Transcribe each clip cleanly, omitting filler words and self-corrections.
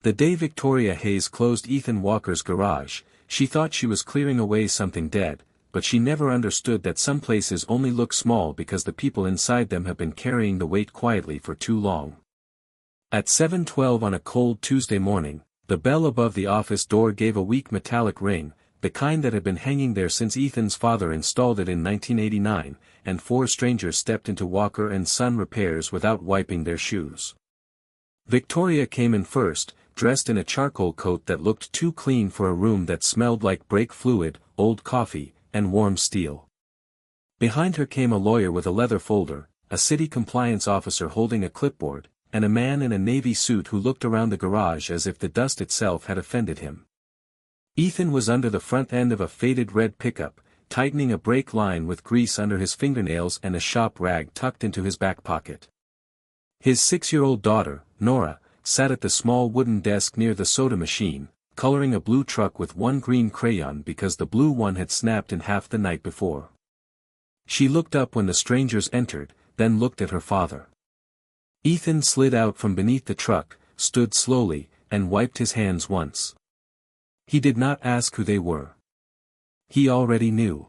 The day Victoria Hayes closed Ethan Walker's garage, she thought she was clearing away something dead, but she never understood that some places only look small because the people inside them have been carrying the weight quietly for too long. At 7:12 on a cold Tuesday morning, the bell above the office door gave a weak metallic ring, the kind that had been hanging there since Ethan's father installed it in 1989, and 4 strangers stepped into Walker and Son Repairs without wiping their shoes. Victoria came in first, dressed in a charcoal coat that looked too clean for a room that smelled like brake fluid, old coffee, and warm steel. Behind her came a lawyer with a leather folder, a city compliance officer holding a clipboard, and a man in a navy suit who looked around the garage as if the dust itself had offended him. Ethan was under the front end of a faded red pickup, tightening a brake line with grease under his fingernails and a shop rag tucked into his back pocket. His 6-year-old daughter, Nora, sat at the small wooden desk near the soda machine, coloring a blue truck with one green crayon because the blue one had snapped in half the night before. She looked up when the strangers entered, then looked at her father. Ethan slid out from beneath the truck, stood slowly, and wiped his hands once. He did not ask who they were. He already knew.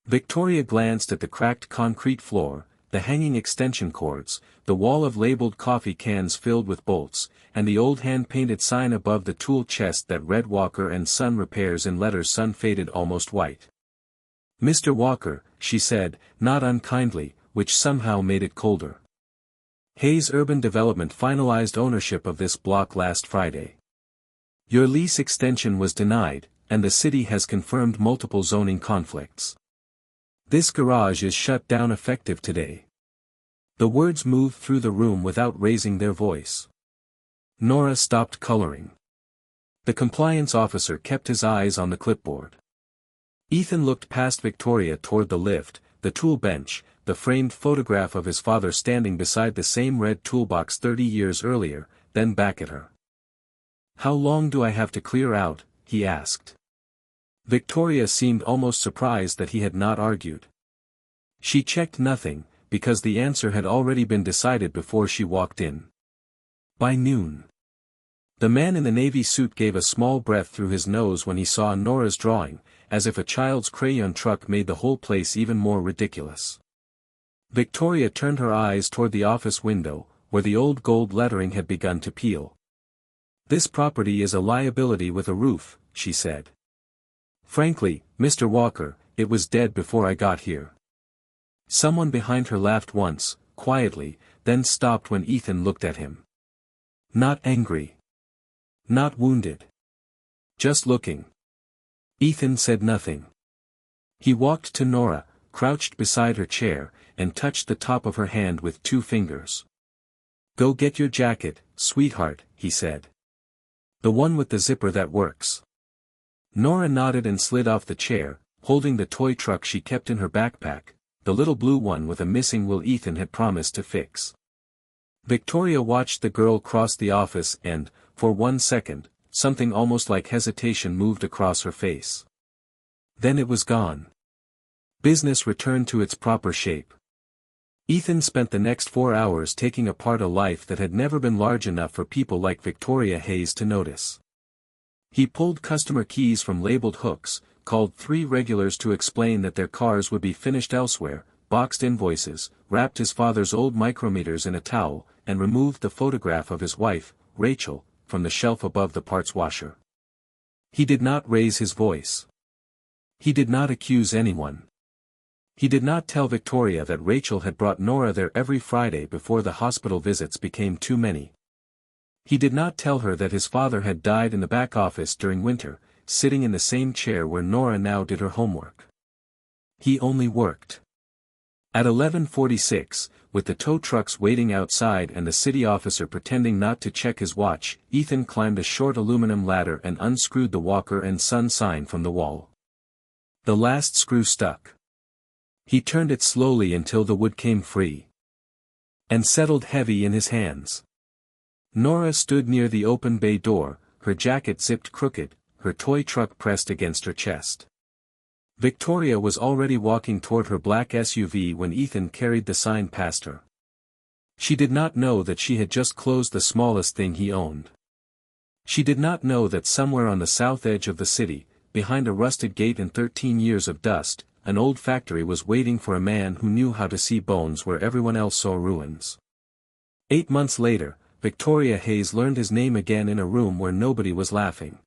Victoria glanced at the cracked concrete floor, the hanging extension cords, the wall of labeled coffee cans filled with bolts, and the old hand-painted sign above the tool chest that read Walker and Son Repairs in letters sun-faded almost white. "Mr. Walker," she said, not unkindly, which somehow made it colder. "Hayes Urban Development finalized ownership of this block last Friday. Your lease extension was denied, and the city has confirmed multiple zoning conflicts. This garage is shut down effective today." The words moved through the room without raising their voice. Nora stopped coloring. The compliance officer kept his eyes on the clipboard. Ethan looked past Victoria toward the lift, the tool bench, the framed photograph of his father standing beside the same red toolbox 30 years earlier, then back at her. "How long do I have to clear out?" he asked. Victoria seemed almost surprised that he had not argued. She checked nothing, because the answer had already been decided before she walked in. "By noon." The man in the navy suit gave a small breath through his nose when he saw Nora's drawing, as if a child's crayon truck made the whole place even more ridiculous. Victoria turned her eyes toward the office window, where the old gold lettering had begun to peel. "This property is a liability with a roof," she said. "Frankly, Mr. Walker, it was dead before I got here." Someone behind her laughed once, quietly, then stopped when Ethan looked at him. Not angry. Not wounded. Just looking. Ethan said nothing. He walked to Nora, crouched beside her chair, and touched the top of her hand with 2 fingers. "Go get your jacket, sweetheart," he said. "The one with the zipper that works." Nora nodded and slid off the chair, holding the toy truck she kept in her backpack, the little blue one with a missing wheel Ethan had promised to fix. Victoria watched the girl cross the office and, for 1 second, something almost like hesitation moved across her face. Then it was gone. Business returned to its proper shape. Ethan spent the next 4 hours taking apart a life that had never been large enough for people like Victoria Hayes to notice. He pulled customer keys from labeled hooks, called 3 regulars to explain that their cars would be finished elsewhere, boxed invoices, wrapped his father's old micrometers in a towel, and removed the photograph of his wife, Rachel, from the shelf above the parts washer. He did not raise his voice. He did not accuse anyone. He did not tell Victoria that Rachel had brought Nora there every Friday before the hospital visits became too many. He did not tell her that his father had died in the back office during winter, sitting in the same chair where Nora now did her homework. He only worked. At 11:46, with the tow trucks waiting outside and the city officer pretending not to check his watch, Ethan climbed a short aluminum ladder and unscrewed the Walker and Son sign from the wall. The last screw stuck. He turned it slowly until the wood came free and settled heavy in his hands. Nora stood near the open bay door, her jacket zipped crooked, her toy truck pressed against her chest. Victoria was already walking toward her black SUV when Ethan carried the sign past her. She did not know that she had just closed the smallest thing he owned. She did not know that somewhere on the south edge of the city, behind a rusted gate and 13 years of dust, an old factory was waiting for a man who knew how to see bones where everyone else saw ruins. 8 months later, Victoria Hayes learned his name again in a room where nobody was laughing.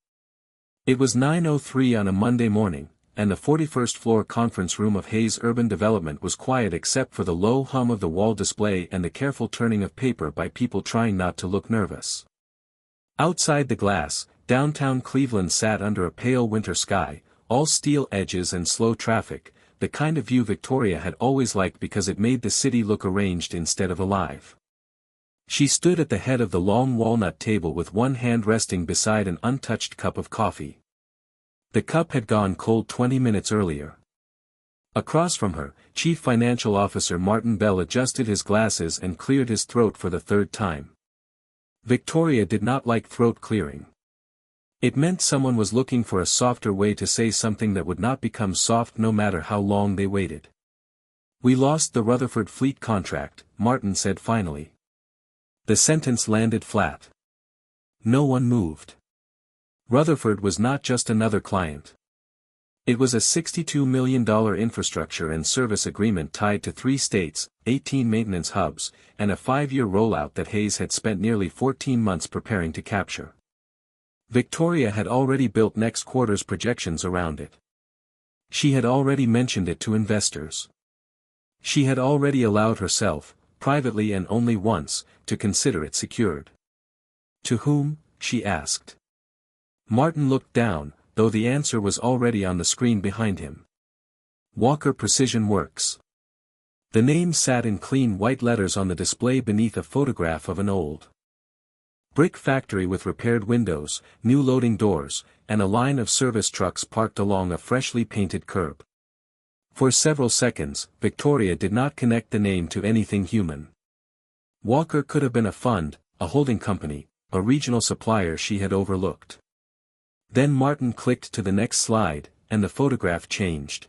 It was 9:03 on a Monday morning, and the 41st floor conference room of Hayes Urban Development was quiet except for the low hum of the wall display and the careful turning of paper by people trying not to look nervous. Outside the glass, downtown Cleveland sat under a pale winter sky, all steel edges and slow traffic, the kind of view Victoria had always liked because it made the city look arranged instead of alive. She stood at the head of the long walnut table with one hand resting beside an untouched cup of coffee. The cup had gone cold 20 minutes earlier. Across from her, Chief Financial Officer Martin Bell adjusted his glasses and cleared his throat for the third time. Victoria did not like throat clearing. It meant someone was looking for a softer way to say something that would not become soft no matter how long they waited. "We lost the Rutherford Fleet contract," Martin said finally. The sentence landed flat. No one moved. Rutherford was not just another client. It was a $62 million infrastructure and service agreement tied to 3 states, 18 maintenance hubs, and a 5-year rollout that Hayes had spent nearly 14 months preparing to capture. Victoria had already built next quarter's projections around it. She had already mentioned it to investors. She had already allowed herself, privately and only once, to consider it secured. To whom? She asked. Martin looked down, though the answer was already on the screen behind him. Walker Precision Works. The name sat in clean white letters on the display beneath a photograph of an old brick factory with repaired windows, new loading doors, and a line of service trucks parked along a freshly painted curb. For several seconds, Victoria did not connect the name to anything human. Walker could have been a fund, a holding company, a regional supplier she had overlooked. Then Martin clicked to the next slide, and the photograph changed.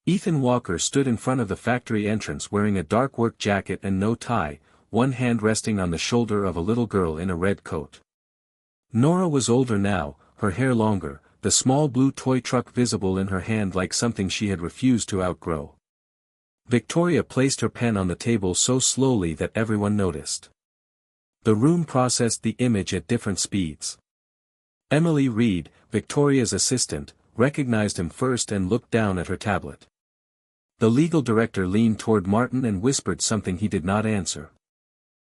Ethan Walker stood in front of the factory entrance wearing a dark work jacket and no tie, one hand resting on the shoulder of a little girl in a red coat. Nora was older now, her hair longer, the small blue toy truck visible in her hand like something she had refused to outgrow. Victoria placed her pen on the table so slowly that everyone noticed. The room processed the image at different speeds. Emily Reed, Victoria's assistant, recognized him first and looked down at her tablet. The legal director leaned toward Martin and whispered something he did not answer.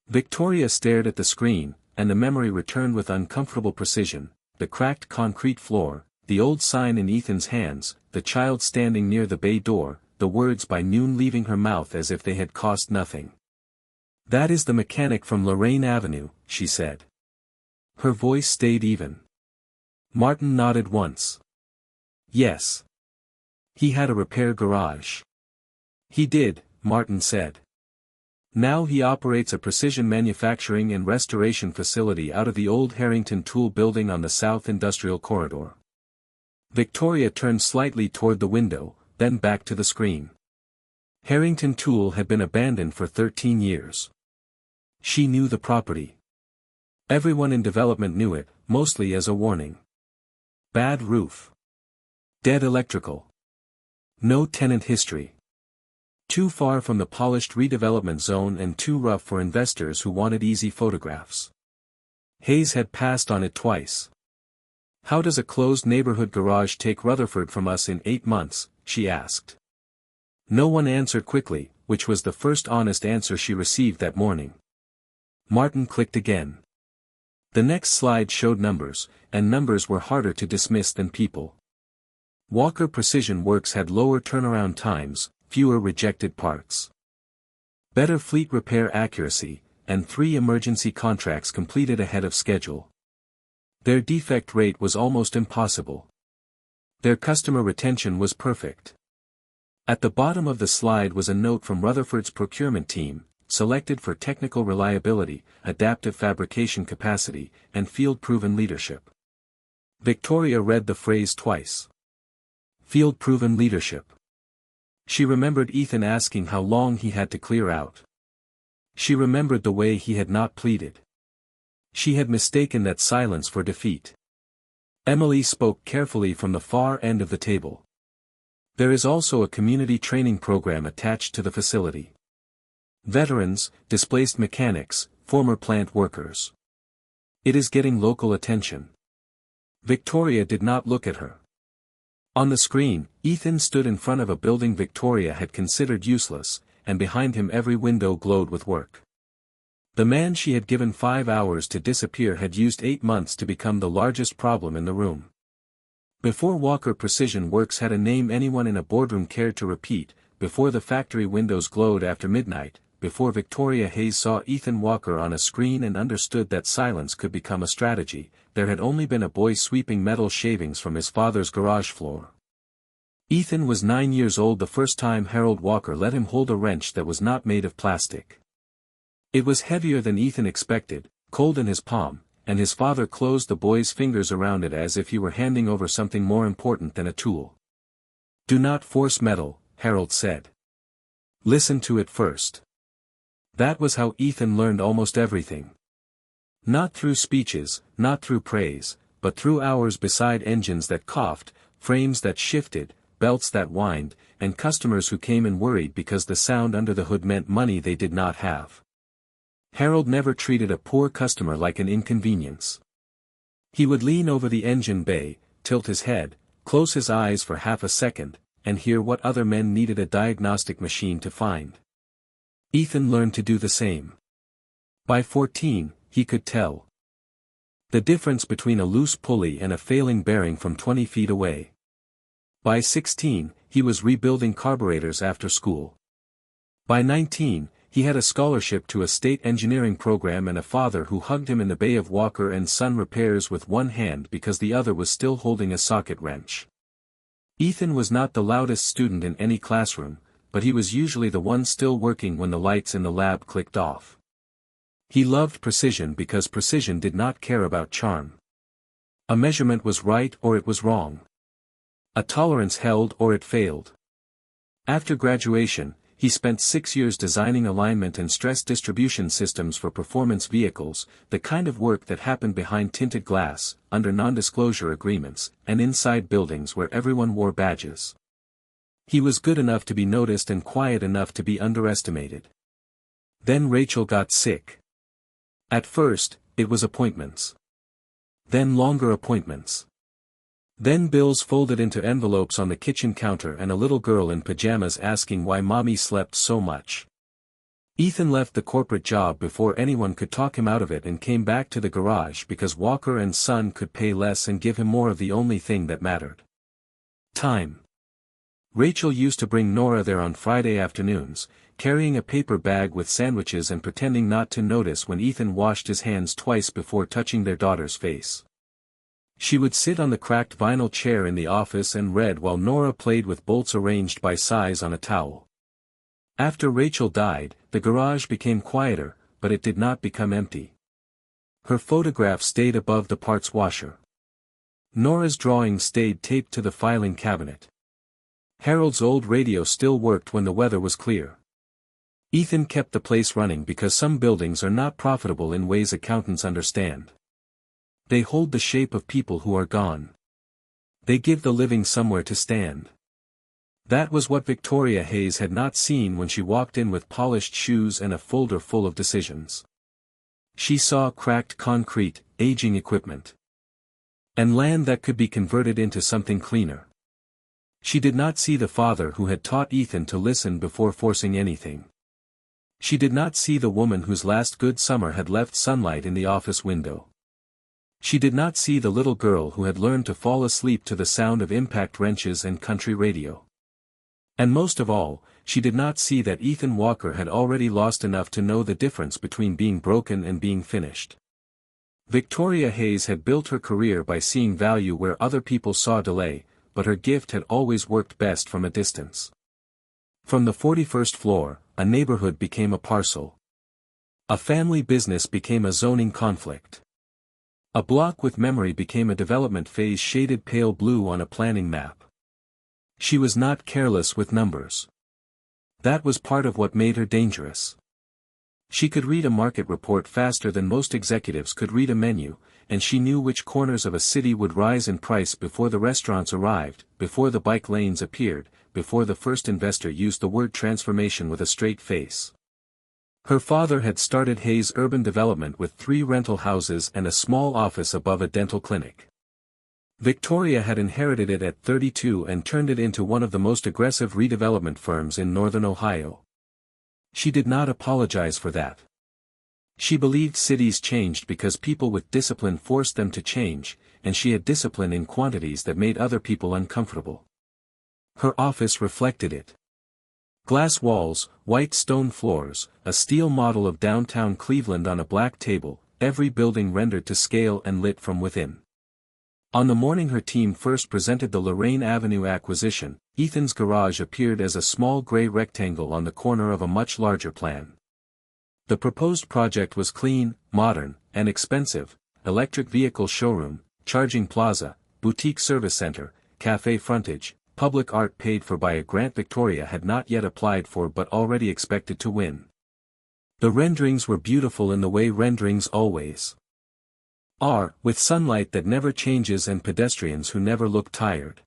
Victoria stared at the screen, and the memory returned with uncomfortable precision: the cracked concrete floor, the old sign in Ethan's hands, the child standing near the bay door, the words by noon leaving her mouth as if they had cost nothing. "That is the mechanic from Lorraine Avenue," she said. Her voice stayed even. Martin nodded once. "Yes. He had a repair garage." "He did," Martin said. "Now he operates a precision manufacturing and restoration facility out of the old Harrington Tool building on the South Industrial Corridor." Victoria turned slightly toward the window, then back to the screen. Harrington Tool had been abandoned for 13 years. She knew the property. Everyone in development knew it, mostly as a warning. Bad roof. Dead electrical. No tenant history. Too far from the polished redevelopment zone and too rough for investors who wanted easy photographs. Hayes had passed on it twice. "How does a closed neighborhood garage take Rutherford from us in 8 months?" she asked. No one answered quickly, which was the first honest answer she received that morning. Martin clicked again. The next slide showed numbers, and numbers were harder to dismiss than people. Walker Precision Works had lower turnaround times, fewer rejected parts, better fleet repair accuracy, and 3 emergency contracts completed ahead of schedule. Their defect rate was almost impossible. Their customer retention was perfect. At the bottom of the slide was a note from Rutherford's procurement team: selected for technical reliability, adaptive fabrication capacity, and field-proven leadership. Victoria read the phrase twice. Field-proven leadership. She remembered Ethan asking how long he had to clear out. She remembered the way he had not pleaded. She had mistaken that silence for defeat. Emily spoke carefully from the far end of the table. There is also a community training program attached to the facility. Veterans, displaced mechanics, former plant workers. It is getting local attention. Victoria did not look at her. On the screen, Ethan stood in front of a building Victoria had considered useless, and behind him every window glowed with work. The man she had given 5 hours to disappear had used 8 months to become the largest problem in the room. Before Walker Precision Works had a name anyone in a boardroom cared to repeat, before the factory windows glowed after midnight, before Victoria Hayes saw Ethan Walker on a screen and understood that silence could become a strategy, there had only been a boy sweeping metal shavings from his father's garage floor. Ethan was 9 years old the first time Harold Walker let him hold a wrench that was not made of plastic. It was heavier than Ethan expected, cold in his palm, and his father closed the boy's fingers around it as if he were handing over something more important than a tool. "Do not force metal," Harold said. "Listen to it first." That was how Ethan learned almost everything. Not through speeches, not through praise, but through hours beside engines that coughed, frames that shifted, belts that whined, and customers who came and worried because the sound under the hood meant money they did not have. Harold never treated a poor customer like an inconvenience. He would lean over the engine bay, tilt his head, close his eyes for half a second, and hear what other men needed a diagnostic machine to find. Ethan learned to do the same. By 14, he could tell the difference between a loose pulley and a failing bearing from 20 feet away. By 16, he was rebuilding carburetors after school. By 19, he had a scholarship to a state engineering program and a father who hugged him in the bay of Walker and Son repairs with one hand because the other was still holding a socket wrench. Ethan was not the loudest student in any classroom, but he was usually the one still working when the lights in the lab clicked off. He loved precision because precision did not care about charm. A measurement was right or it was wrong. A tolerance held or it failed. After graduation, he spent 6 years designing alignment and stress distribution systems for performance vehicles, the kind of work that happened behind tinted glass, under non-disclosure agreements, and inside buildings where everyone wore badges. He was good enough to be noticed and quiet enough to be underestimated. Then Rachel got sick. At first, it was appointments. Then longer appointments. Then bills folded into envelopes on the kitchen counter and a little girl in pajamas asking why mommy slept so much. Ethan left the corporate job before anyone could talk him out of it and came back to the garage because Walker and Son could pay less and give him more of the only thing that mattered. Time. Rachel used to bring Nora there on Friday afternoons, carrying a paper bag with sandwiches and pretending not to notice when Ethan washed his hands twice before touching their daughter's face. She would sit on the cracked vinyl chair in the office and read while Nora played with bolts arranged by size on a towel. After Rachel died, the garage became quieter, but it did not become empty. Her photograph stayed above the parts washer. Nora's drawing stayed taped to the filing cabinet. Harold's old radio still worked when the weather was clear. Ethan kept the place running because some buildings are not profitable in ways accountants understand. They hold the shape of people who are gone. They give the living somewhere to stand. That was what Victoria Hayes had not seen when she walked in with polished shoes and a folder full of decisions. She saw cracked concrete, aging equipment, and land that could be converted into something cleaner. She did not see the father who had taught Ethan to listen before forcing anything. She did not see the woman whose last good summer had left sunlight in the office window. She did not see the little girl who had learned to fall asleep to the sound of impact wrenches and country radio. And most of all, she did not see that Ethan Walker had already lost enough to know the difference between being broken and being finished. Victoria Hayes had built her career by seeing value where other people saw delay, but her gift had always worked best from a distance. From the 41st floor, a neighborhood became a parcel. A family business became a zoning conflict. A block with memory became a development phase shaded pale blue on a planning map. She was not careless with numbers. That was part of what made her dangerous. She could read a market report faster than most executives could read a menu, and she knew which corners of a city would rise in price before the restaurants arrived, before the bike lanes appeared, before the first investor used the word transformation with a straight face. Her father had started Hayes Urban Development with 3 rental houses and a small office above a dental clinic. Victoria had inherited it at 32 and turned it into one of the most aggressive redevelopment firms in northern Ohio. She did not apologize for that. She believed cities changed because people with discipline forced them to change, and she had discipline in quantities that made other people uncomfortable. Her office reflected it. Glass walls, white stone floors, a steel model of downtown Cleveland on a black table, every building rendered to scale and lit from within. On the morning her team first presented the Lorraine Avenue acquisition, Ethan's garage appeared as a small gray rectangle on the corner of a much larger plan. The proposed project was clean, modern, and expensive: electric vehicle showroom, charging plaza, boutique service center, cafe frontage, public art paid for by a grant Victoria had not yet applied for but already expected to win. The renderings were beautiful in the way renderings always are, with sunlight that never changes and pedestrians who never look tired.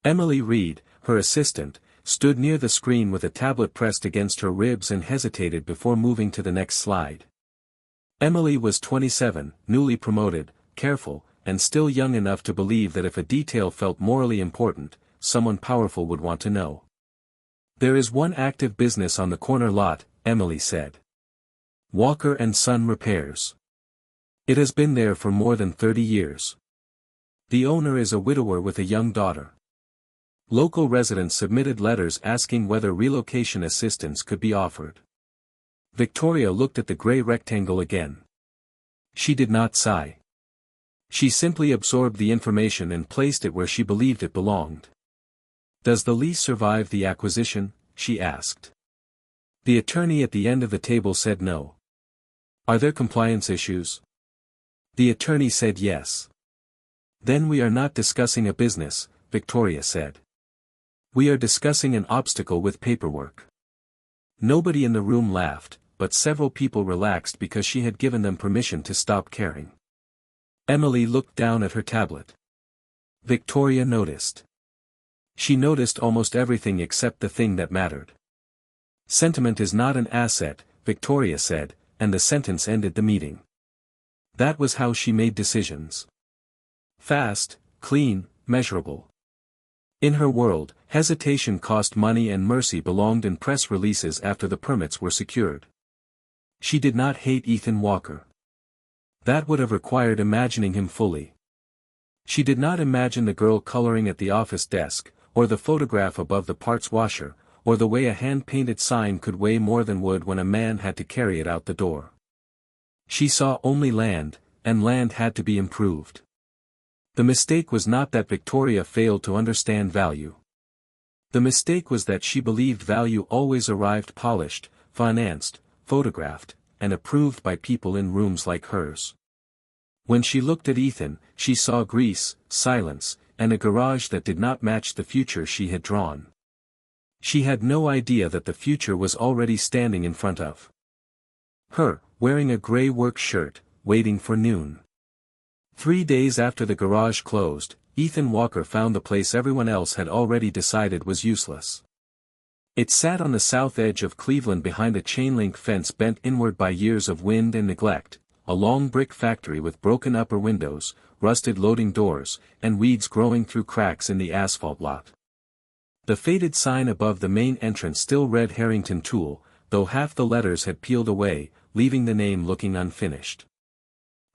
Emily Reed, her assistant, stood near the screen with a tablet pressed against her ribs and hesitated before moving to the next slide. Emily was 27, newly promoted, careful, and still young enough to believe that if a detail felt morally important, someone powerful would want to know. "There is one active business on the corner lot," Emily said. "Walker & Son Repairs. It has been there for more than 30 years. The owner is a widower with a young daughter. Local residents submitted letters asking whether relocation assistance could be offered." Victoria looked at the gray rectangle again. She did not sigh. She simply absorbed the information and placed it where she believed it belonged. "Does the lease survive the acquisition?" she asked. The attorney at the end of the table said no. "Are there compliance issues?" The attorney said yes. "Then we are not discussing a business," Victoria said. "We are discussing an obstacle with paperwork." Nobody in the room laughed, but several people relaxed because she had given them permission to stop caring. Emily looked down at her tablet. Victoria noticed. She noticed almost everything except the thing that mattered. "Sentiment is not an asset," Victoria said, and the sentence ended the meeting. That was how she made decisions. Fast, clean, measurable. In her world, hesitation cost money and mercy belonged in press releases after the permits were secured. She did not hate Ethan Walker. That would have required imagining him fully. She did not imagine the girl coloring at the office desk, or the photograph above the parts washer, or the way a hand-painted sign could weigh more than wood when a man had to carry it out the door. She saw only land, and land had to be improved. The mistake was not that Victoria failed to understand value. The mistake was that she believed value always arrived polished, financed, photographed, and approved by people in rooms like hers. When she looked at Ethan, she saw grease, silence, and a garage that did not match the future she had drawn. She had no idea that the future was already standing in front of her, wearing a gray work shirt, waiting for noon. 3 days after the garage closed, Ethan Walker found the place everyone else had already decided was useless. It sat on the south edge of Cleveland behind a chain-link fence bent inward by years of wind and neglect, a long brick factory with broken upper windows, rusted loading doors, and weeds growing through cracks in the asphalt lot. The faded sign above the main entrance still read Harrington Tool, though half the letters had peeled away, leaving the name looking unfinished.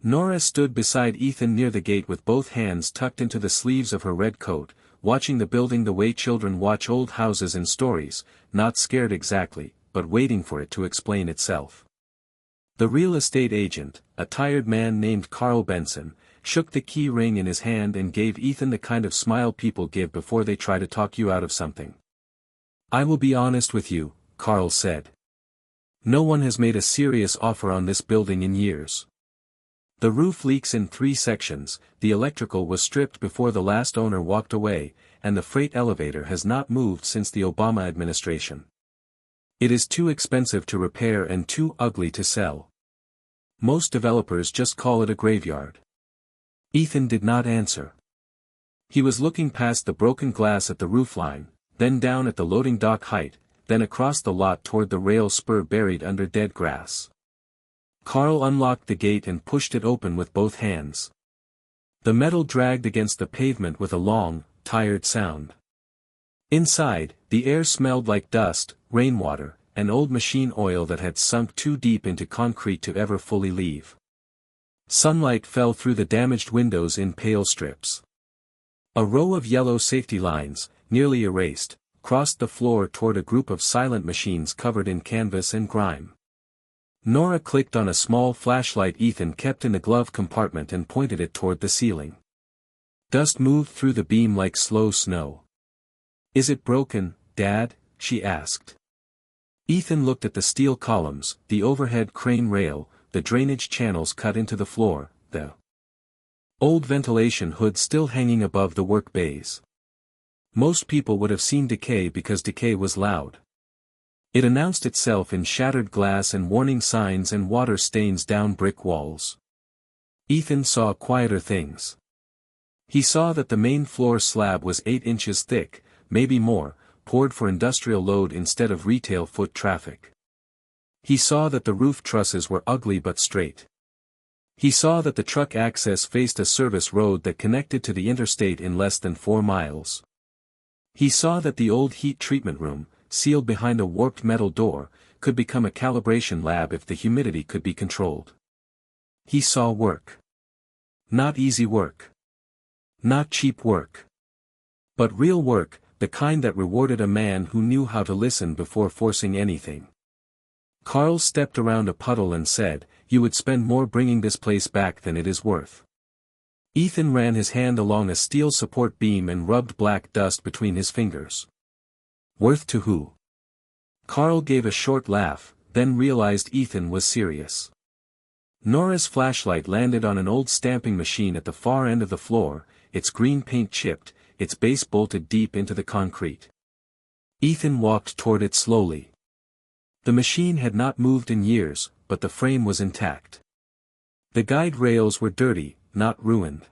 Nora stood beside Ethan near the gate with both hands tucked into the sleeves of her red coat, watching the building the way children watch old houses in stories, not scared exactly, but waiting for it to explain itself. The real estate agent, a tired man named Carl Benson, shook the key ring in his hand and gave Ethan the kind of smile people give before they try to talk you out of something. "I will be honest with you," Carl said. "No one has made a serious offer on this building in years. The roof leaks in 3 sections, the electrical was stripped before the last owner walked away, and the freight elevator has not moved since the Obama administration. It is too expensive to repair and too ugly to sell. Most developers just call it a graveyard. Ethan did not answer. He was looking past the broken glass at the roofline, then down at the loading dock height, then across the lot toward the rail spur buried under dead grass. Carl unlocked the gate and pushed it open with both hands. The metal dragged against the pavement with a long, tired sound. Inside, the air smelled like dust, rainwater, and old machine oil that had sunk too deep into concrete to ever fully leave. Sunlight fell through the damaged windows in pale strips. A row of yellow safety lines, nearly erased, crossed the floor toward a group of silent machines covered in canvas and grime. Nora clicked on a small flashlight Ethan kept in the glove compartment and pointed it toward the ceiling. Dust moved through the beam like slow snow. "Is it broken, Dad?" she asked. Ethan looked at the steel columns, the overhead crane rail, the drainage channels cut into the floor, the old ventilation hood still hanging above the work bays. Most people would have seen decay because decay was loud. It announced itself in shattered glass and warning signs and water stains down brick walls. Ethan saw quieter things. He saw that the main floor slab was 8 inches thick, maybe more, poured for industrial load instead of retail foot traffic. He saw that the roof trusses were ugly but straight. He saw that the truck access faced a service road that connected to the interstate in less than 4 miles. He saw that the old heat treatment room, sealed behind a warped metal door, could become a calibration lab if the humidity could be controlled. He saw work. Not easy work. Not cheap work. But real work, the kind that rewarded a man who knew how to listen before forcing anything. Carl stepped around a puddle and said, "You would spend more bringing this place back than it is worth." Ethan ran his hand along a steel support beam and rubbed black dust between his fingers. "Worth to who?" Carl gave a short laugh, then realized Ethan was serious. Nora's flashlight landed on an old stamping machine at the far end of the floor, its green paint chipped, its base bolted deep into the concrete. Ethan walked toward it slowly. The machine had not moved in years, but the frame was intact. The guide rails were dirty, not ruined.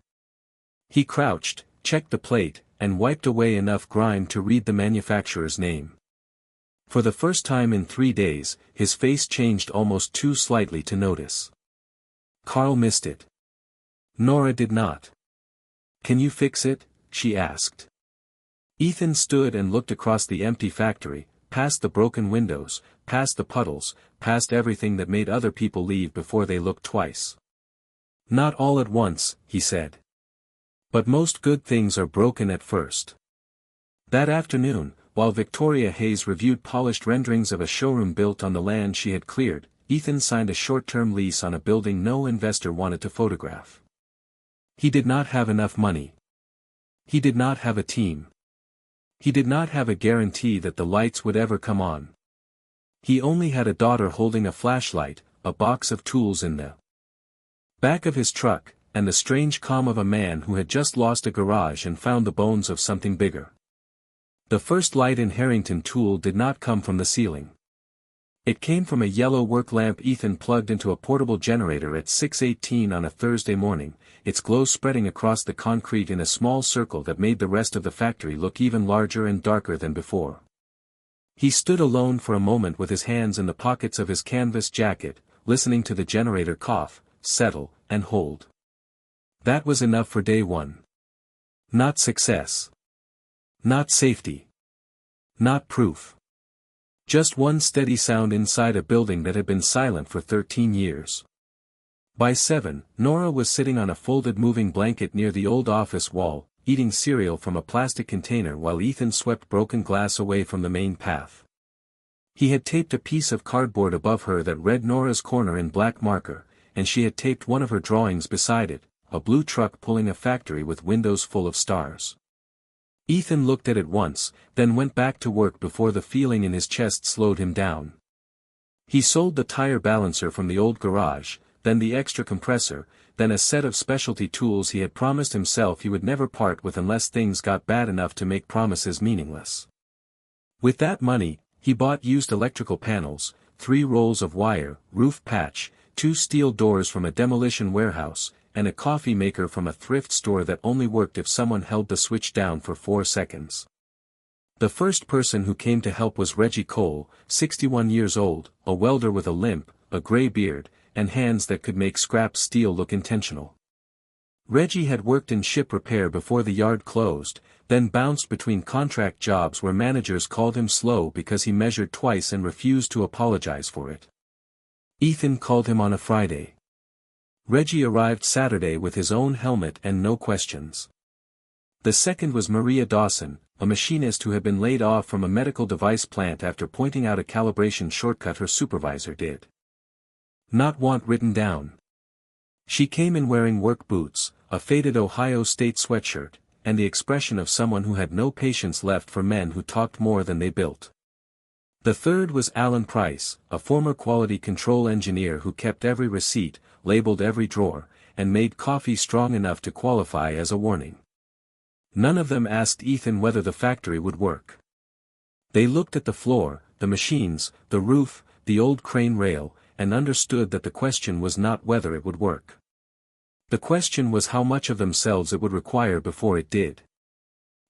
He crouched, checked the plate, and wiped away enough grime to read the manufacturer's name. For the first time in 3 days, his face changed almost too slightly to notice. Carl missed it. Nora did not. "Can you fix it?" she asked. Ethan stood and looked across the empty factory, past the broken windows, past the puddles, past everything that made other people leave before they looked twice. "Not all at once," he said. "But most good things are broken at first." That afternoon, while Victoria Hayes reviewed polished renderings of a showroom built on the land she had cleared, Ethan signed a short-term lease on a building no investor wanted to photograph. He did not have enough money. He did not have a team. He did not have a guarantee that the lights would ever come on. He only had a daughter holding a flashlight, a box of tools in the back of his truck, and the strange calm of a man who had just lost a garage and found the bones of something bigger. The first light in Harrington tool did not come from the ceiling. It came from a yellow work lamp Ethan plugged into a portable generator at 6:18 on a Thursday morning, its glow spreading across the concrete in a small circle that made the rest of the factory look even larger and darker than before. He stood alone for a moment with his hands in the pockets of his canvas jacket, listening to the generator cough, settle, and hold. That was enough for day one. Not success. Not safety. Not proof. Just one steady sound inside a building that had been silent for 13 years. By 7, Nora was sitting on a folded moving blanket near the old office wall, eating cereal from a plastic container while Ethan swept broken glass away from the main path. He had taped a piece of cardboard above her that read Nora's corner in black marker, and she had taped one of her drawings beside it, a blue truck pulling a factory with windows full of stars. Ethan looked at it once, then went back to work before the feeling in his chest slowed him down. He sold the tire balancer from the old garage, then the extra compressor, then a set of specialty tools he had promised himself he would never part with unless things got bad enough to make promises meaningless. With that money, He bought used electrical panels, 3 rolls of wire, roof patch, 2 steel doors from a demolition warehouse, and a coffee maker from a thrift store that only worked if someone held the switch down for 4 seconds. The first person who came to help was Reggie Cole, 61 years old, a welder with a limp, a gray beard, and hands that could make scrap steel look intentional. Reggie had worked in ship repair before the yard closed, then bounced between contract jobs where managers called him slow because he measured twice and refused to apologize for it. Ethan called him on a Friday. Reggie arrived Saturday with his own helmet and no questions. The second was Maria Dawson, a machinist who had been laid off from a medical device plant after pointing out a calibration shortcut her supervisor did not want written down. She came in wearing work boots, a faded Ohio State sweatshirt, and the expression of someone who had no patience left for men who talked more than they built. The third was Alan Price, a former quality control engineer who kept every receipt, labeled every drawer, and made coffee strong enough to qualify as a warning. None of them asked Ethan whether the factory would work. They looked at the floor, the machines, the roof, the old crane rail, and understood that the question was not whether it would work. The question was how much of themselves it would require before it did.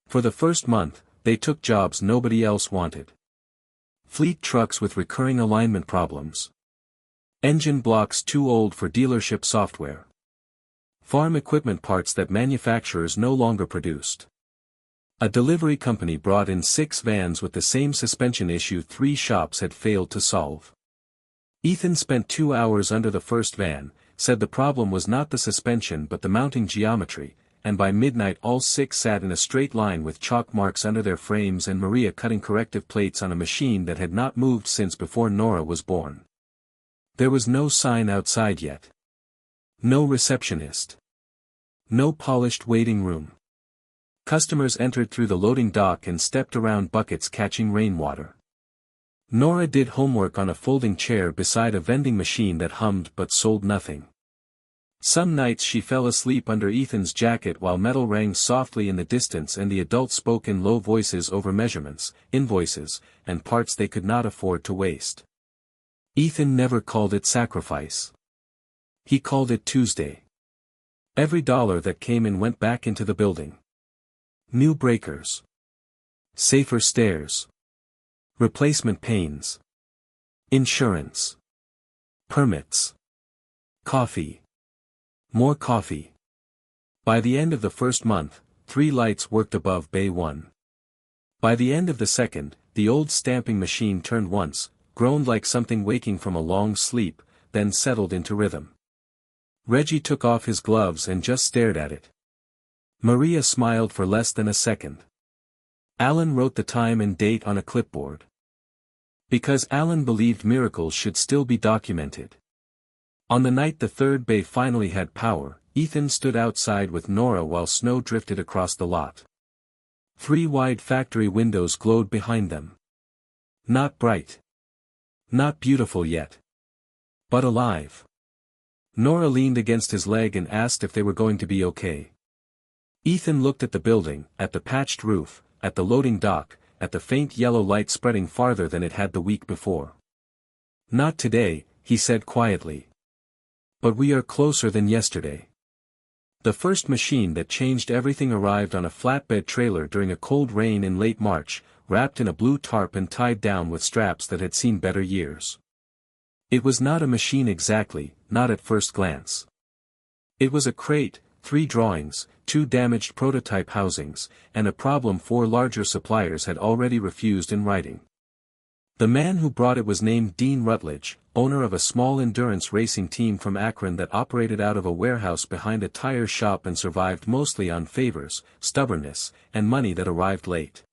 For the first month, they took jobs nobody else wanted. Fleet trucks with recurring alignment problems. Engine blocks too old for dealership software. Farm equipment parts that manufacturers no longer produced. A delivery company brought in 6 vans with the same suspension issue 3 shops had failed to solve. Ethan spent 2 hours under the first van, said the problem was not the suspension but the mounting geometry, and by midnight all 6 sat in a straight line with chalk marks under their frames and Maria cutting corrective plates on a machine that had not moved since before Nora was born. There was no sign outside yet. No receptionist. No polished waiting room. Customers entered through the loading dock and stepped around buckets catching rainwater. Nora did homework on a folding chair beside a vending machine that hummed but sold nothing. Some nights she fell asleep under Ethan's jacket while metal rang softly in the distance and the adults spoke in low voices over measurements, invoices, and parts they could not afford to waste. Ethan never called it sacrifice. He called it Tuesday. Every dollar that came in went back into the building. New breakers. Safer stairs. Replacement panes. Insurance. Permits. Coffee. More coffee. By the end of the first month, 3 lights worked above Bay 1. By the end of the second, the old stamping machine turned once, groaned like something waking from a long sleep, then settled into rhythm. Reggie took off his gloves and just stared at it. Maria smiled for less than a second. Alan wrote the time and date on a clipboard. Because Alan believed miracles should still be documented. On the night the third bay finally had power, Ethan stood outside with Nora while snow drifted across the lot. 3 wide factory windows glowed behind them. Not bright. Not beautiful yet. But alive. Nora leaned against his leg and asked if they were going to be okay. Ethan looked at the building, at the patched roof, at the loading dock, at the faint yellow light spreading farther than it had the week before. Not today, he said quietly. But we are closer than yesterday. The first machine that changed everything arrived on a flatbed trailer during a cold rain in late March, wrapped in a blue tarp and tied down with straps that had seen better years. It was not a machine exactly, not at first glance. It was a crate, 3 drawings, 2 damaged prototype housings, and a problem 4 larger suppliers had already refused in writing. The man who brought it was named Dean Rutledge, owner of a small endurance racing team from Akron that operated out of a warehouse behind a tire shop and survived mostly on favors, stubbornness, and money that arrived late.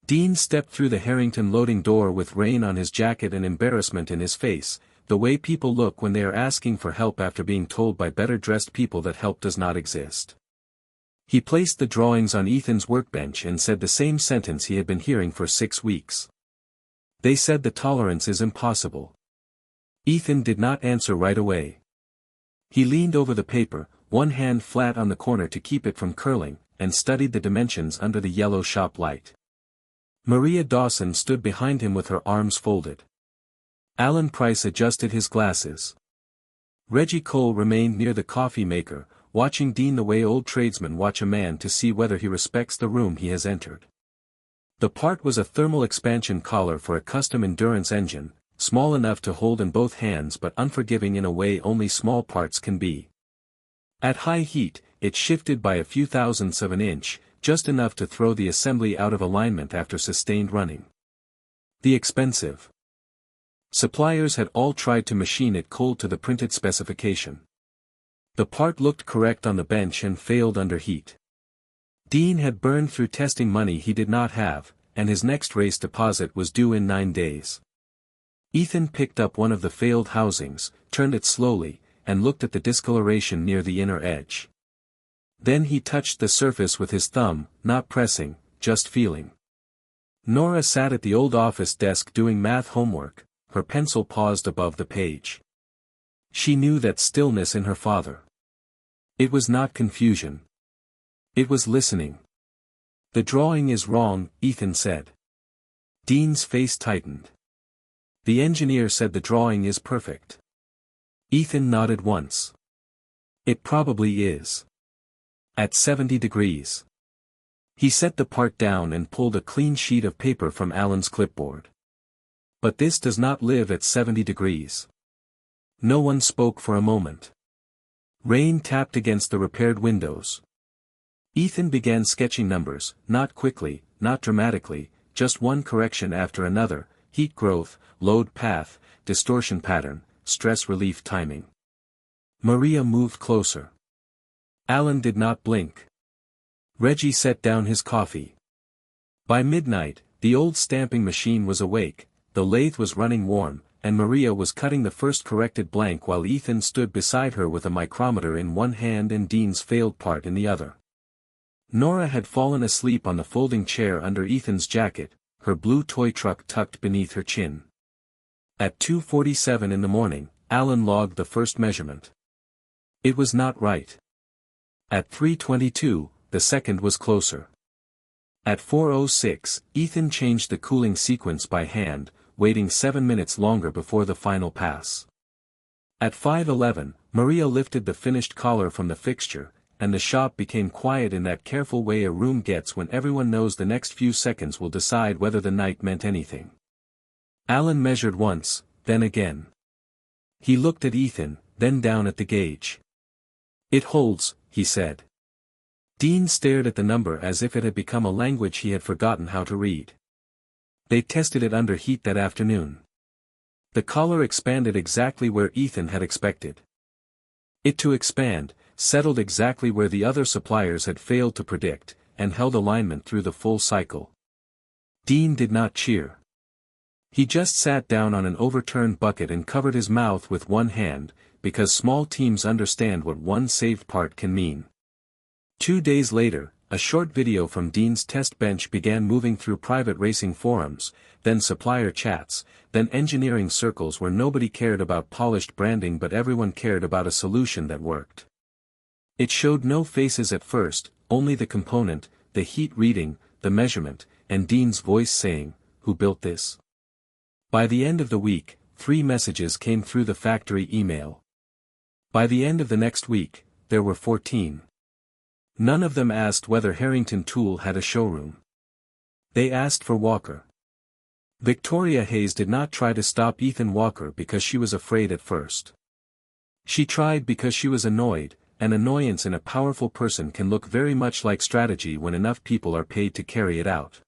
Dean stepped through the Harrington loading door with rain on his jacket and embarrassment in his face, the way people look when they are asking for help after being told by better-dressed people that help does not exist. He placed the drawings on Ethan's workbench and said the same sentence he had been hearing for 6 weeks. They said the tolerance is impossible. Ethan did not answer right away. He leaned over the paper, one hand flat on the corner to keep it from curling, and studied the dimensions under the yellow shop light. Maria Dawson stood behind him with her arms folded. Alan Price adjusted his glasses. Reggie Cole remained near the coffee maker, watching Dean the way old tradesmen watch a man to see whether he respects the room he has entered. The part was a thermal expansion collar for a custom endurance engine, small enough to hold in both hands but unforgiving in a way only small parts can be. At high heat, it shifted by a few thousandths of an inch, just enough to throw the assembly out of alignment after sustained running. The expensive suppliers had all tried to machine it cold to the printed specification. The part looked correct on the bench and failed under heat. Dean had burned through testing money he did not have, and his next race deposit was due in 9 days. Ethan picked up one of the failed housings, turned it slowly, and looked at the discoloration near the inner edge. Then he touched the surface with his thumb, not pressing, just feeling. Nora sat at the old office desk doing math homework, her pencil paused above the page. She knew that stillness in her father. It was not confusion. It was listening. "The drawing is wrong," Ethan said. Dean's face tightened. "The engineer said the drawing is perfect." Ethan nodded once. "It probably is. At 70 degrees. He set the part down and pulled a clean sheet of paper from Alan's clipboard. "But this does not live at 70 degrees. No one spoke for a moment. Rain tapped against the repaired windows. Ethan began sketching numbers, not quickly, not dramatically, just one correction after another: heat growth, load path, distortion pattern, stress relief timing. Maria moved closer. Alan did not blink. Reggie set down his coffee. By midnight, the old stamping machine was awake, the lathe was running warm, and Maria was cutting the first corrected blank while Ethan stood beside her with a micrometer in one hand and Dean's failed part in the other. Nora had fallen asleep on the folding chair under Ethan's jacket, her blue toy truck tucked beneath her chin. At 2:47 in the morning, Alan logged the first measurement. It was not right. At 3:22, the second was closer. At 4:06, Ethan changed the cooling sequence by hand, waiting 7 minutes longer before the final pass. At 5:11, Maria lifted the finished collar from the fixture, and the shop became quiet in that careful way a room gets when everyone knows the next few seconds will decide whether the night meant anything. Alan measured once, then again. He looked at Ethan, then down at the gauge. "It holds," he said. Dean stared at the number as if it had become a language he had forgotten how to read. They tested it under heat that afternoon. The collar expanded exactly where Ethan had expected it to expand, settled exactly where the other suppliers had failed to predict, and held alignment through the full cycle. Dean did not cheer. He just sat down on an overturned bucket and covered his mouth with one hand, because small teams understand what one saved part can mean. 2 days later, a short video from Dean's test bench began moving through private racing forums, then supplier chats, then engineering circles where nobody cared about polished branding but everyone cared about a solution that worked. It showed no faces at first, only the component, the heat reading, the measurement, and Dean's voice saying, "Who built this?" By the end of the week, 3 messages came through the factory email. By the end of the next week, there were 14. None of them asked whether Harrington Tool had a showroom. They asked for Walker. Victoria Hayes did not try to stop Ethan Walker because she was afraid at first. She tried because she was annoyed, and annoyance in a powerful person can look very much like strategy when enough people are paid to carry it out.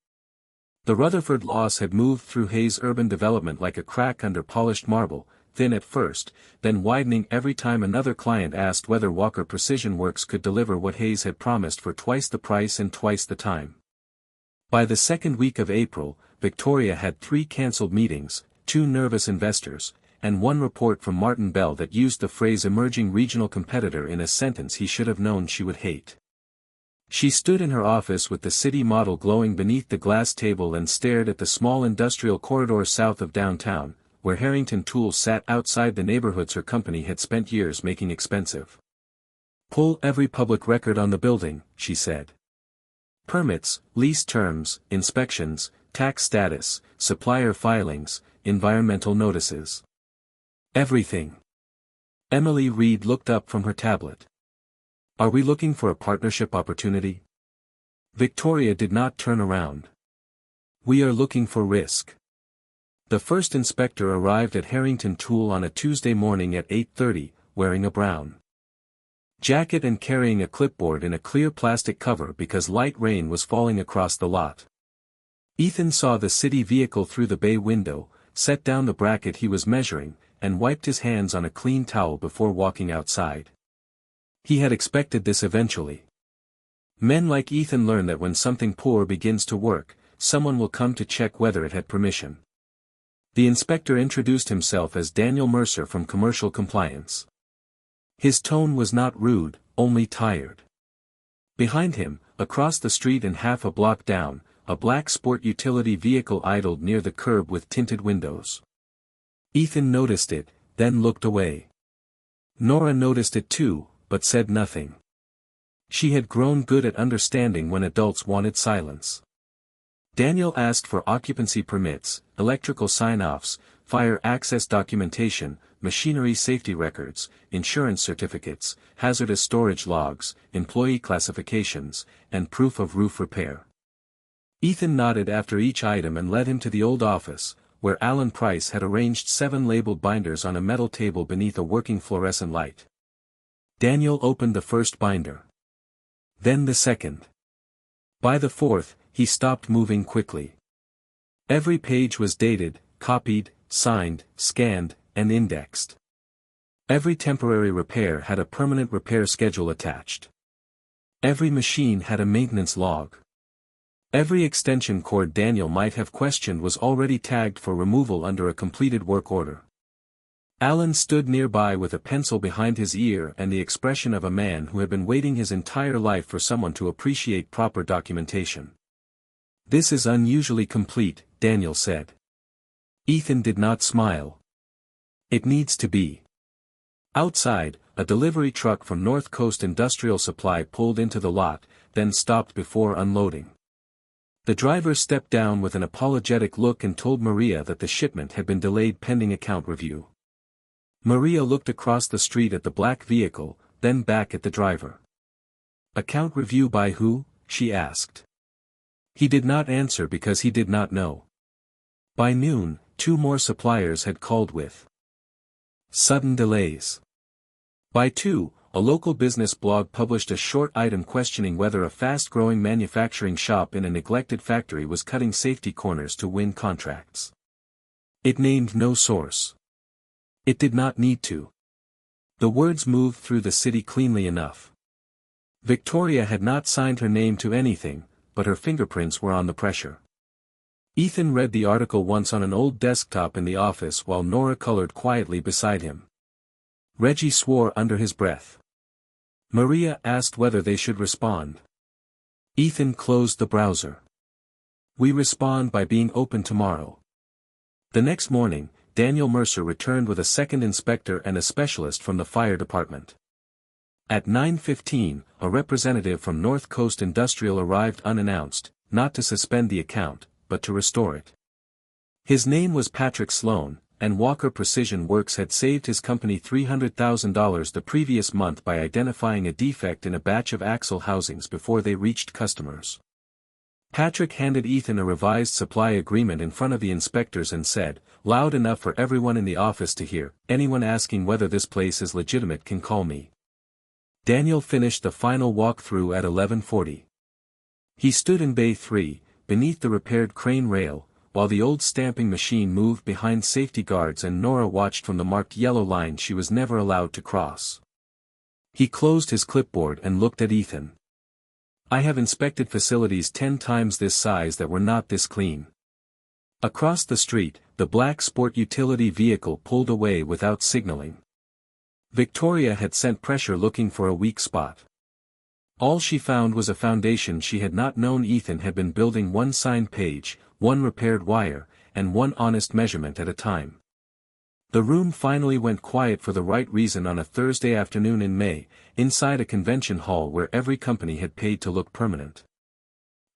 The Rutherford loss had moved through Hayes' urban development like a crack under polished marble, thin at first, then widening every time another client asked whether Walker Precision Works could deliver what Hayes had promised for twice the price and twice the time. By the second week of April, Victoria had 3 cancelled meetings, 2 nervous investors, and 1 report from Martin Bell that used the phrase emerging regional competitor in a sentence he should have known she would hate. She stood in her office with the city model glowing beneath the glass table and stared at the small industrial corridor south of downtown, where Harrington Tool sat outside the neighborhoods her company had spent years making expensive. "Pull every public record on the building," she said. "Permits, lease terms, inspections, tax status, supplier filings, environmental notices. Everything. Emily Reed looked up from her tablet. Are we looking for a partnership opportunity? Victoria did not turn around. We are looking for risk. The first inspector arrived at Harrington Tool on a Tuesday morning at 8:30, wearing a brown jacket and carrying a clipboard in a clear plastic cover because light rain was falling across the lot. Ethan saw the city vehicle through the bay window, set down the bracket he was measuring, and wiped his hands on a clean towel before walking outside. He had expected this eventually. Men like Ethan learn that when something poor begins to work, someone will come to check whether it had permission. The inspector introduced himself as Daniel Mercer from Commercial Compliance. His tone was not rude, only tired. Behind him, across the street and half a block down, a black sport utility vehicle idled near the curb with tinted windows. Ethan noticed it, then looked away. Nora noticed it too, but said nothing. She had grown good at understanding when adults wanted silence. Daniel asked for occupancy permits, electrical sign-offs, fire access documentation, machinery safety records, insurance certificates, hazardous storage logs, employee classifications, and proof of roof repair. Ethan nodded after each item and led him to the old office, where Alan Price had arranged 7 labeled binders on a metal table beneath a working fluorescent light. Daniel opened the first binder. Then the second. By the fourth, he stopped moving quickly. Every page was dated, copied, signed, scanned, and indexed. Every temporary repair had a permanent repair schedule attached. Every machine had a maintenance log. Every extension cord Daniel might have questioned was already tagged for removal under a completed work order. Alan stood nearby with a pencil behind his ear and the expression of a man who had been waiting his entire life for someone to appreciate proper documentation. "This is unusually complete," Daniel said. Ethan did not smile. "It needs to be." Outside, a delivery truck from North Coast Industrial Supply pulled into the lot, then stopped before unloading. The driver stepped down with an apologetic look and told Maria that the shipment had been delayed pending account review. Maria looked across the street at the black vehicle, then back at the driver. "Account review by who?" she asked. He did not answer because he did not know. By noon, 2 more suppliers had called with sudden delays. By 2, a local business blog published a short item questioning whether a fast-growing manufacturing shop in a neglected factory was cutting safety corners to win contracts. It named no source. It did not need to. The words moved through the city cleanly enough. Victoria had not signed her name to anything, but her fingerprints were on the pressure. Ethan read the article once on an old desktop in the office while Nora colored quietly beside him. Reggie swore under his breath. Maria asked whether they should respond. Ethan closed the browser. "We respond by being open tomorrow." The next morning, Daniel Mercer returned with a second inspector and a specialist from the fire department. At 9:15, a representative from North Coast Industrial arrived unannounced, not to suspend the account, but to restore it. His name was Patrick Sloan, and Walker Precision Works had saved his company $300,000 the previous month by identifying a defect in a batch of axle housings before they reached customers. Patrick handed Ethan a revised supply agreement in front of the inspectors and said, loud enough for everyone in the office to hear, "Anyone asking whether this place is legitimate can call me." Daniel finished the final walkthrough at 11:40. He stood in Bay 3, beneath the repaired crane rail, while the old stamping machine moved behind safety guards and Nora watched from the marked yellow line she was never allowed to cross. He closed his clipboard and looked at Ethan. "I have inspected facilities 10 times this size that were not this clean." Across the street, the black sport utility vehicle pulled away without signaling. Victoria had sent pressure looking for a weak spot. All she found was a foundation she had not known Ethan had been building, one signed page, one repaired wire, and one honest measurement at a time. The room finally went quiet for the right reason on a Thursday afternoon in May, inside a convention hall where every company had paid to look permanent.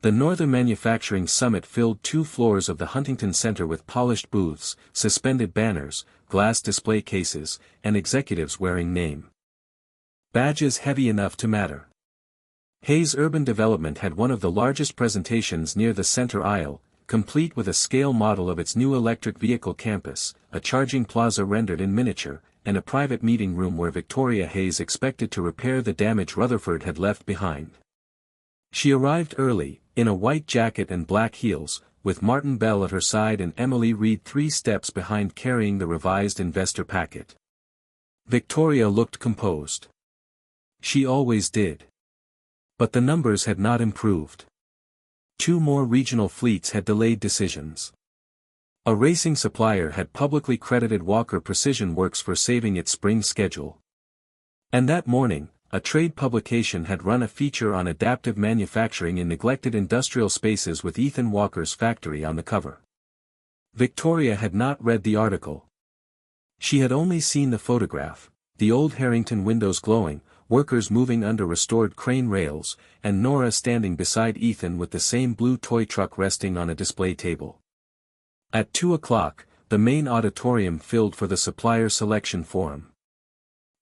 The Northern Manufacturing Summit filled 2 floors of the Huntington Center with polished booths, suspended banners, glass display cases, and executives wearing name badges heavy enough to matter. Hayes Urban Development had one of the largest presentations near the center aisle, complete with a scale model of its new electric vehicle campus, a charging plaza rendered in miniature, and a private meeting room where Victoria Hayes expected to repair the damage Rutherford had left behind. She arrived early, in a white jacket and black heels, with Martin Bell at her side and Emily Reed 3 steps behind carrying the revised investor packet. Victoria looked composed. She always did. But the numbers had not improved. 2 more regional fleets had delayed decisions. A racing supplier had publicly credited Walker Precision Works for saving its spring schedule. And that morning, a trade publication had run a feature on adaptive manufacturing in neglected industrial spaces with Ethan Walker's factory on the cover. Victoria had not read the article. She had only seen the photograph, the old Harrington windows glowing, workers moving under restored crane rails, and Nora standing beside Ethan with the same blue toy truck resting on a display table. At 2 o'clock, the main auditorium filled for the supplier selection forum.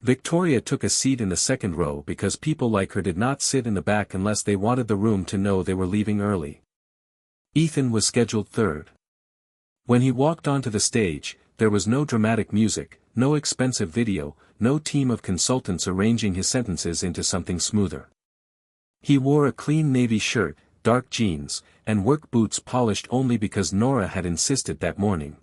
Victoria took a seat in the second row because people like her did not sit in the back unless they wanted the room to know they were leaving early. Ethan was scheduled third. When he walked onto the stage, there was no dramatic music, no expensive video, no team of consultants arranging his sentences into something smoother. He wore a clean navy shirt, dark jeans, and work boots polished only because Nora had insisted that morning.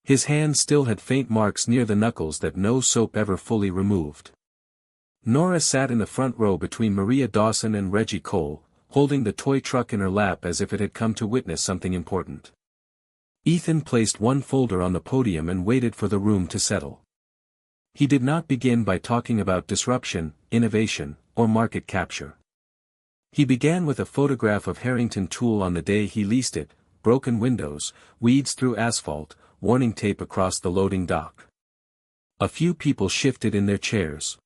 His hands still had faint marks near the knuckles that no soap ever fully removed. Nora sat in the front row between Maria Dawson and Reggie Cole, holding the toy truck in her lap as if it had come to witness something important. Ethan placed one folder on the podium and waited for the room to settle. He did not begin by talking about disruption, innovation, or market capture. He began with a photograph of Harrington Tool on the day he leased it, broken windows, weeds through asphalt, warning tape across the loading dock. A few people shifted in their chairs.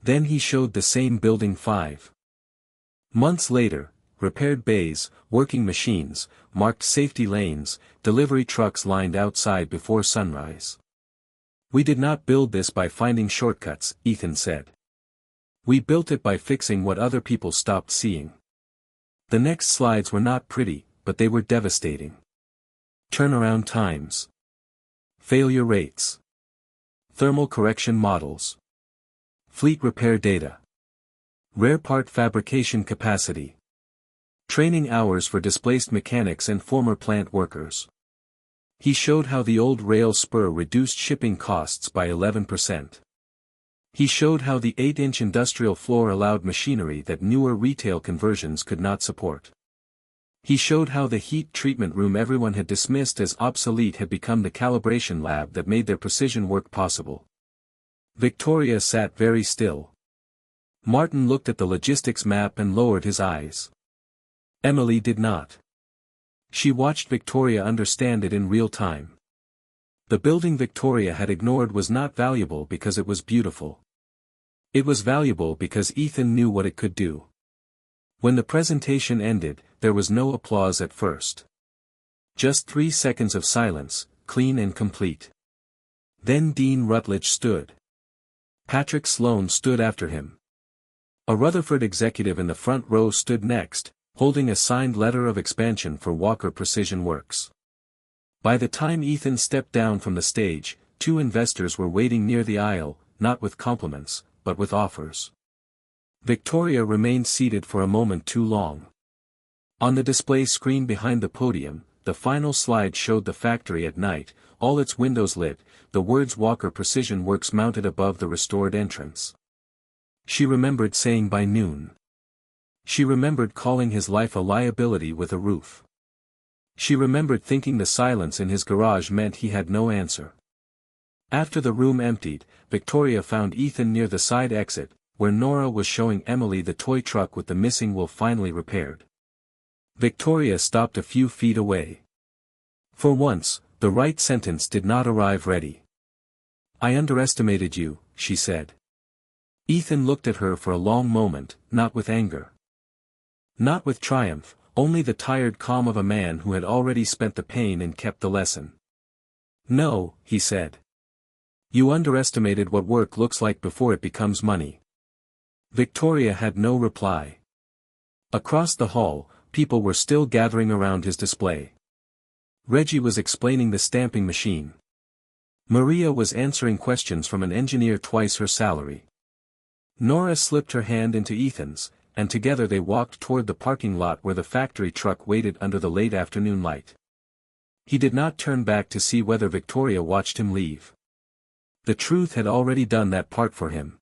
Then he showed the same building 5 months later, repaired bays, working machines, marked safety lanes, delivery trucks lined outside before sunrise. We did not build this by finding shortcuts, Ethan said. We built it by fixing what other people stopped seeing. The next slides were not pretty, but they were devastating. Turnaround times. Failure rates. Thermal correction models. Fleet repair data. Rare part fabrication capacity. Training hours for displaced mechanics and former plant workers. He showed how the old rail spur reduced shipping costs by 11%. He showed how the 8-inch industrial floor allowed machinery that newer retail conversions could not support. He showed how the heat treatment room everyone had dismissed as obsolete had become the calibration lab that made their precision work possible. Victoria sat very still. Martin looked at the logistics map and lowered his eyes. Emily did not. She watched Victoria understand it in real time. The building Victoria had ignored was not valuable because it was beautiful. It was valuable because Ethan knew what it could do. When the presentation ended, there was no applause at first. Just 3 seconds of silence, clean and complete. Then Dean Rutledge stood. Patrick Sloan stood after him. A Rutherford executive in the front row stood next, holding a signed letter of expansion for Walker Precision Works. By the time Ethan stepped down from the stage, 2 investors were waiting near the aisle, not with compliments, but with offers. Victoria remained seated for a moment too long. On the display screen behind the podium, the final slide showed the factory at night, all its windows lit, the words Walker Precision Works mounted above the restored entrance. She remembered saying by noon. She remembered calling his life a liability with a roof. She remembered thinking the silence in his garage meant he had no answer. After the room emptied, Victoria found Ethan near the side exit, where Nora was showing Emily the toy truck with the missing wheel finally repaired. Victoria stopped a few feet away. For once, the right sentence did not arrive ready. "I underestimated you," she said. Ethan looked at her for a long moment, not with anger. Not with triumph, only the tired calm of a man who had already spent the pain and kept the lesson. "No," he said. "You underestimated what work looks like before it becomes money." Victoria had no reply. Across the hall, people were still gathering around his display. Reggie was explaining the stamping machine. Maria was answering questions from an engineer twice her salary. Nora slipped her hand into Ethan's, and together they walked toward the parking lot where the factory truck waited under the late afternoon light. He did not turn back to see whether Victoria watched him leave. The truth had already done that part for him.